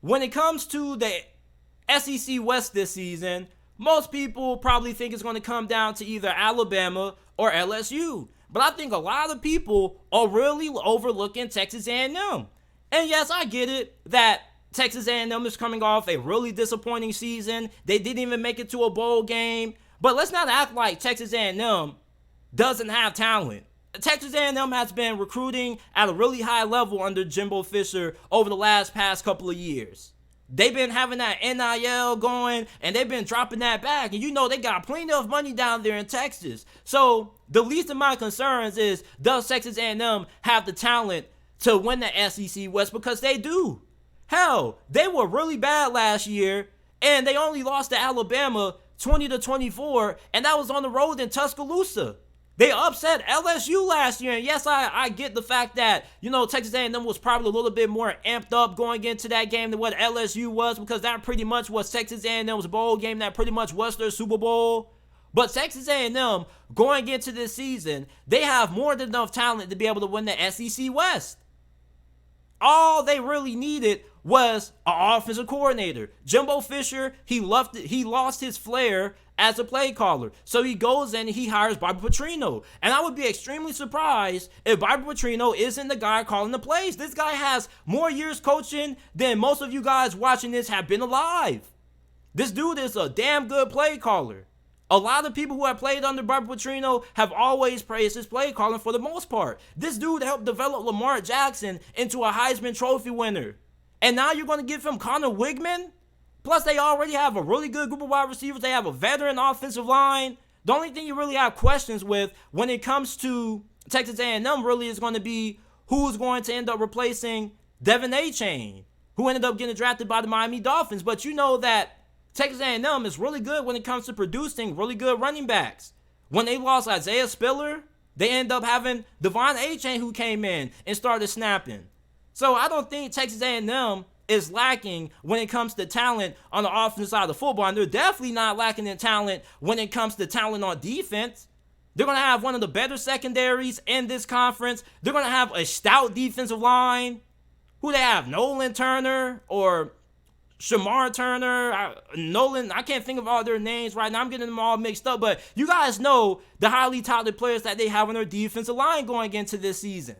When it comes to the SEC West this season, most people probably think it's going to come down to either Alabama or LSU. But I think a lot of people are really overlooking Texas A&M. And yes, I get it that Texas A&M is coming off a really disappointing season. They didn't even make it to a bowl game. But let's not act like Texas A&M doesn't have talent. Texas A&M has been recruiting at a really high level under Jimbo Fisher over the past couple of years. They've been having that NIL going, and they've been dropping that back. And you know they got plenty of money down there in Texas. So the least of my concerns is, does Texas A&M have the talent to win the SEC West? Because they do. Hell, they were really bad last year, and they only lost to Alabama 20-24, and that was on the road in Tuscaloosa. They upset LSU last year, and yes, I get the fact that, Texas A&M was probably a little bit more amped up going into that game than what LSU was, because that pretty much was Texas A&M's bowl game. That pretty much was their Super Bowl. But Texas A&M, going into this season, they have more than enough talent to be able to win the SEC West. All they really needed was an offensive coordinator. Jimbo Fisher, he lost his flair as a play caller. So he goes in and he hires Bobby Petrino. And I would be extremely surprised if Bobby Petrino isn't the guy calling the plays. This guy has more years coaching than most of you guys watching this have been alive. This dude is a damn good play caller. A lot of people who have played under Bobby Petrino have always praised his play calling for the most part. This dude helped develop Lamar Jackson into a Heisman Trophy winner. And now you're going to give him Connor Wigman? Plus, they already have a really good group of wide receivers. They have a veteran offensive line. The only thing you really have questions with when it comes to Texas A&M really is going to be who's going to end up replacing Devin A-Chain, who ended up getting drafted by the Miami Dolphins. But you know that Texas A&M is really good when it comes to producing really good running backs. When they lost Isaiah Spiller, they end up having Devon A-Chain who came in and started snapping. So I don't think Texas A&M is lacking when it comes to talent on the offensive side of the football. And they're definitely not lacking in talent when it comes to talent on defense. They're going to have one of the better secondaries in this conference. They're going to have a stout defensive line. Who they have? Nolan Turner or Shamar Turner, Nolan, I can't think of all their names right now. I'm getting them all mixed up. But you guys know the highly touted players that they have on their defensive line going into this season.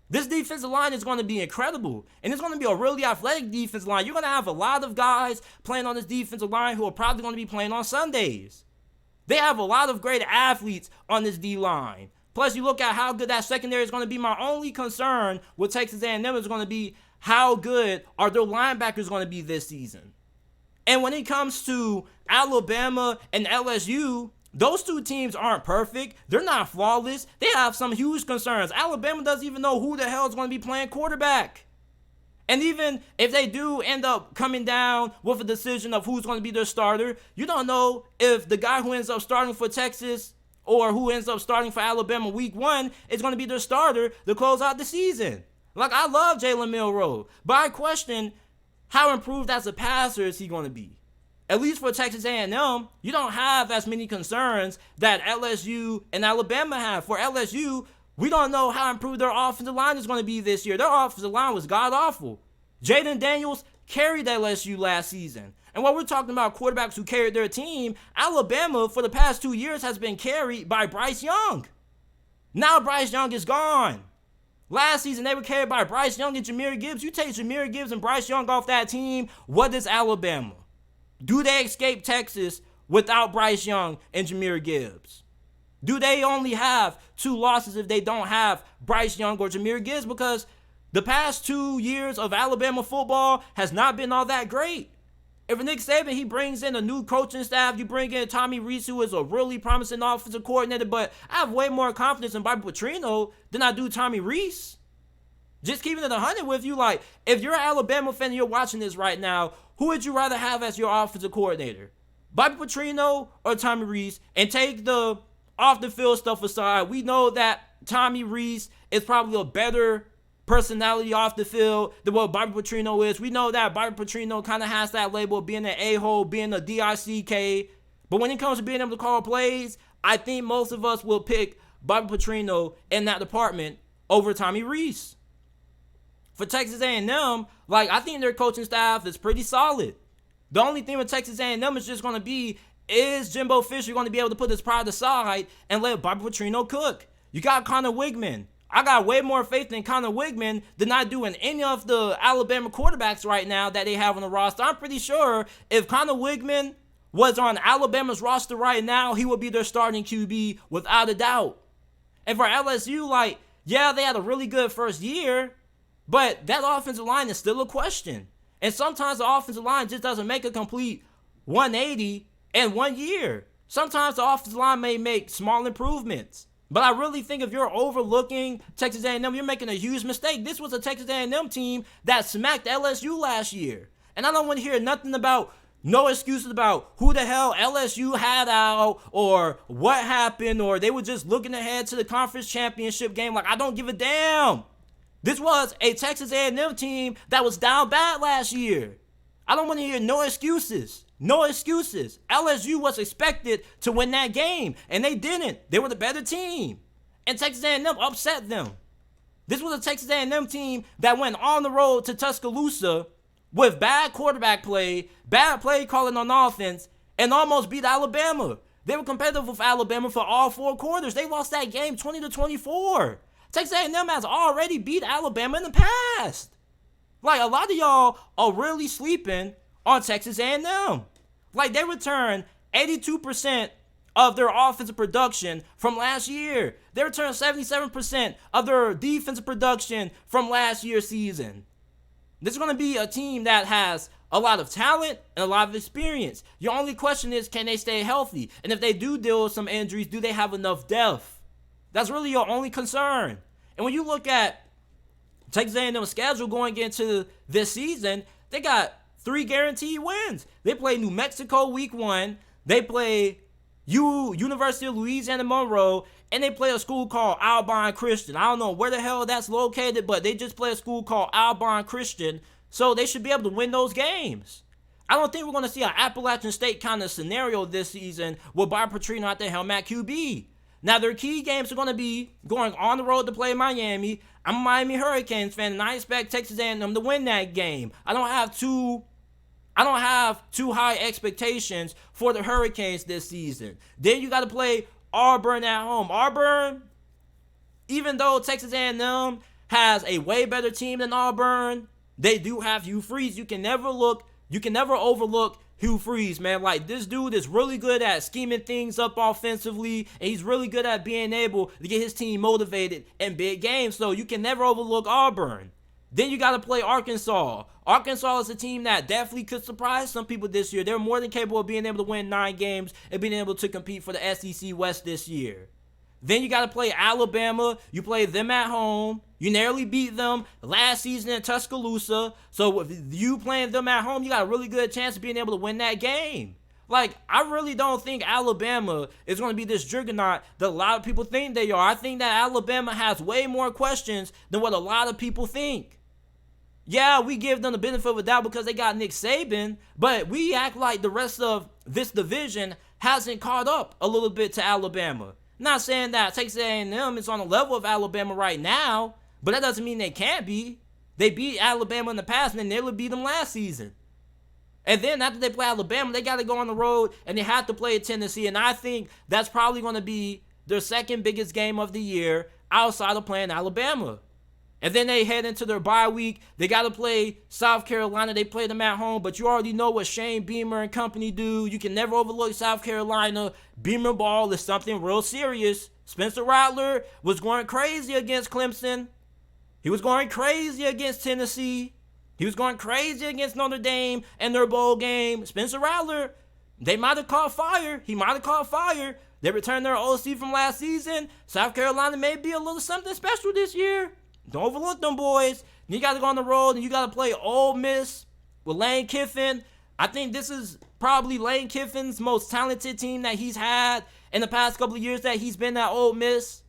This defensive line is going to be incredible. And it's going to be a really athletic defensive line. You're going to have a lot of guys playing on this defensive line who are probably going to be playing on Sundays. They have a lot of great athletes on this D-line. Plus, you look at how good that secondary is going to be. My only concern with Texas A&M is going to be how good are their linebackers going to be this season. And when it comes to Alabama and LSU, those two teams aren't perfect. They're not flawless. They have some huge concerns. Alabama doesn't even know who the hell is going to be playing quarterback. And even if they do end up coming down with a decision of who's going to be their starter, you don't know if the guy who ends up starting for Texas or who ends up starting for Alabama week 1 is going to be their starter to close out the season. Like, I love Jalen Milroe, but I question how improved as a passer is he going to be. At least for Texas A&M, you don't have as many concerns that LSU and Alabama have. For LSU, we don't know how improved their offensive line is going to be this year. Their offensive line was god-awful. Jaden Daniels carried LSU last season. And while we're talking about quarterbacks who carried their team, Alabama for the past 2 years has been carried by Bryce Young. Now Bryce Young is gone. Last season, they were carried by Bryce Young and Jahmyr Gibbs. You take Jahmyr Gibbs and Bryce Young off that team, what is Alabama? Do they escape Texas without Bryce Young and Jahmyr Gibbs? Do they only have 2 losses if they don't have Bryce Young or Jahmyr Gibbs? Because the past 2 years of Alabama football has not been all that great. If Nick Saban, he brings in a new coaching staff, you bring in Tommy Rees, who is a really promising offensive coordinator, but I have way more confidence in Bobby Petrino than I do Tommy Rees. Just keeping it 100 with you, like, if you're an Alabama fan and you're watching this right now, who would you rather have as your offensive coordinator? Bobby Petrino or Tommy Rees? And take the off-the-field stuff aside, we know that Tommy Rees is probably a better personality off the field than what Bobby Petrino is. We know that Bobby Petrino kind of has that label of being an a-hole, being a DICK. But when it comes to being able to call plays, I think most of us will pick Bobby Petrino in that department over Tommy Rees. For Texas A&M, like, I think their coaching staff is pretty solid. The only thing with Texas A&M is just going to be, is Jimbo Fisher going to be able to put his pride aside and let Bobby Petrino cook? You got Connor Wigman. I got way more faith in Connor Wigman than I do in any of the Alabama quarterbacks right now that they have on the roster. I'm pretty sure if Connor Wigman was on Alabama's roster right now, he would be their starting QB without a doubt. And for LSU, like, yeah, they had a really good first year, but that offensive line is still a question. And sometimes the offensive line just doesn't make a complete 180 in 1 year. Sometimes the offensive line may make small improvements. But I really think if you're overlooking Texas A&M, you're making a huge mistake. This was a Texas A&M team that smacked LSU last year. And I don't want to hear nothing about, no excuses about who the hell LSU had out or what happened or they were just looking ahead to the conference championship game. Like, I don't give a damn. This was a Texas A&M team that was down bad last year. I don't want to hear no excuses. No excuses. LSU was expected to win that game, and they didn't. They were the better team, and Texas A&M upset them. This was a Texas A&M team that went on the road to Tuscaloosa with bad quarterback play, bad play calling on offense, and almost beat Alabama. They were competitive with Alabama for all 4 quarters. They lost that game 20-24. Texas A&M has already beat Alabama in the past. Like, a lot of y'all are really sleeping on Texas A&M. Like, they returned 82% of their offensive production from last year. They returned 77% of their defensive production from last year's season. This is going to be a team that has a lot of talent and a lot of experience. Your only question is, can they stay healthy? And if they do deal with some injuries, do they have enough depth? That's really your only concern. And when you look at Texas A&M's schedule going into this season, they got 3 guaranteed wins. They play New Mexico week 1. They play University of Louisiana Monroe, and they play a school called Alabama Christian. I don't know where the hell that's located, but they just play a school called Alabama Christian, so they should be able to win those games. I don't think we're going to see an Appalachian State kind of scenario this season with Bobby Petrino at the helm at QB. Now, their key games are going to be going on the road to play Miami. I'm a Miami Hurricanes fan, and I expect Texas A&M to win that game. I don't have too high expectations for the Hurricanes this season. Then you got to play Auburn at home. Auburn, even though Texas A&M has a way better team than Auburn, they do have Hugh Freeze. You can never overlook Hugh Freeze, man. Like, this dude is really good at scheming things up offensively, and he's really good at being able to get his team motivated in big games. So you can never overlook Auburn. Then you got to play Arkansas. Arkansas is a team that definitely could surprise some people this year. They're more than capable of being able to win 9 games and being able to compete for the SEC West this year. Then you got to play Alabama. You play them at home. You narrowly beat them last season in Tuscaloosa. So with you playing them at home, you got a really good chance of being able to win that game. Like, I really don't think Alabama is going to be this juggernaut that a lot of people think they are. I think that Alabama has way more questions than what a lot of people think. Yeah, we give them the benefit of the doubt because they got Nick Saban, but we act like the rest of this division hasn't caught up a little bit to Alabama. Not saying that Texas A&M is on the level of Alabama right now, but that doesn't mean they can't be. They beat Alabama in the past, and they nearly beat them last season. And then after they play Alabama, they got to go on the road, and they have to play Tennessee, and I think that's probably going to be their second biggest game of the year outside of playing Alabama. And then they head into their bye week. They got to play South Carolina. They play them at home, but you already know what Shane Beamer and company do. You can never overlook South Carolina. Beamer ball is something real serious. Spencer Rattler was going crazy against Clemson. He was going crazy against Tennessee. He was going crazy against Notre Dame and their bowl game. Spencer Rattler, they might have caught fire. He might have caught fire. They returned their OC from last season. South Carolina may be a little something special this year. Don't overlook them boys. You got to go on the road and you got to play Ole Miss with Lane Kiffin. I think this is probably Lane Kiffin's most talented team that he's had in the past couple of years that he's been at Ole Miss.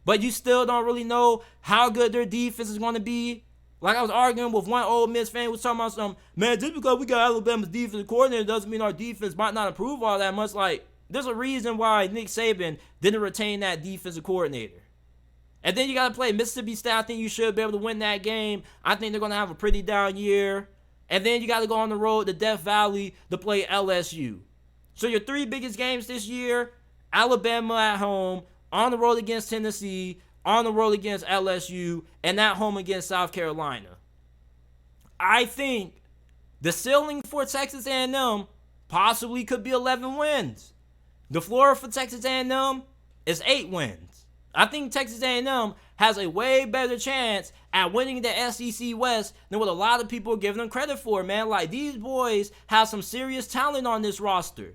But you still don't really know how good their defense is going to be. Like, I was arguing with one Ole Miss fan who was talking about some, man, just because we got Alabama's defensive coordinator doesn't mean our defense might not improve all that much. Like, there's a reason why Nick Saban didn't retain that defensive coordinator. And then you got to play Mississippi State. I think you should be able to win that game. I think they're going to have a pretty down year. And then you got to go on the road to Death Valley to play LSU. So your 3 biggest games this year, Alabama at home, on the road against Tennessee, on the road against LSU, and at home against South Carolina. I think the ceiling for Texas A&M possibly could be 11 wins. The floor for Texas A&M is 8 wins. I think Texas A&M has a way better chance at winning the SEC West than what a lot of people are giving them credit for, man. Like, these boys have some serious talent on this roster.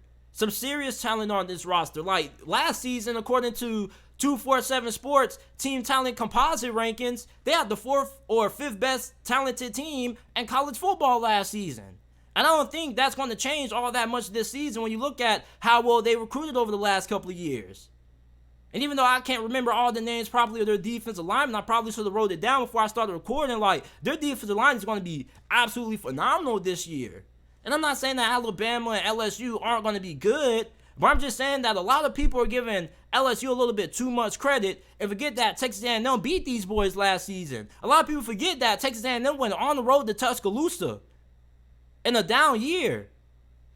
Like, last season, according to 247 Sports Team Talent Composite Rankings, they had the 4th or 5th best talented team in college football last season. And I don't think that's going to change all that much this season when you look at how well they recruited over the last couple of years. And even though I can't remember all the names probably of their defensive linemen, I probably should have wrote it down before I started recording. Like, their defensive line is going to be absolutely phenomenal this year. And I'm not saying that Alabama and LSU aren't going to be good, but I'm just saying that a lot of people are giving LSU a little bit too much credit and forget that Texas A&M beat these boys last season. A lot of people forget that Texas A&M went on the road to Tuscaloosa in a down year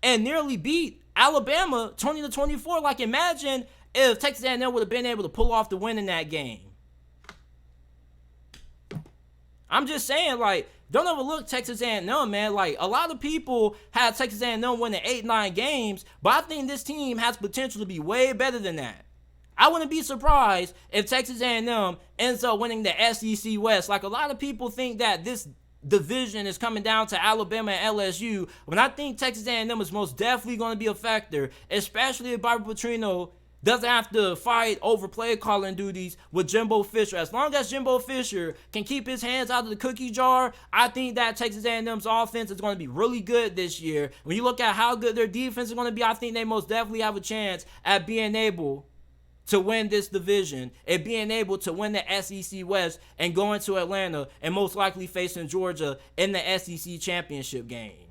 and nearly beat Alabama 20-24. Like, imagine if Texas A&M would have been able to pull off the win in that game. I'm just saying, like, don't overlook Texas A&M, man. Like, a lot of people had Texas A&M winning 8-9 games, but I think this team has potential to be way better than that. I wouldn't be surprised if Texas A&M ends up winning the SEC West. Like, a lot of people think that this division is coming down to Alabama and LSU, when I think Texas A&M is most definitely going to be a factor, especially if Bobby Petrino doesn't have to fight over play calling duties with Jimbo Fisher. As long as Jimbo Fisher can keep his hands out of the cookie jar, I think that Texas A&M's offense is going to be really good this year. When you look at how good their defense is going to be, I think they most definitely have a chance at being able to win this division and being able to win the SEC West and going to Atlanta and most likely facing Georgia in the SEC championship game.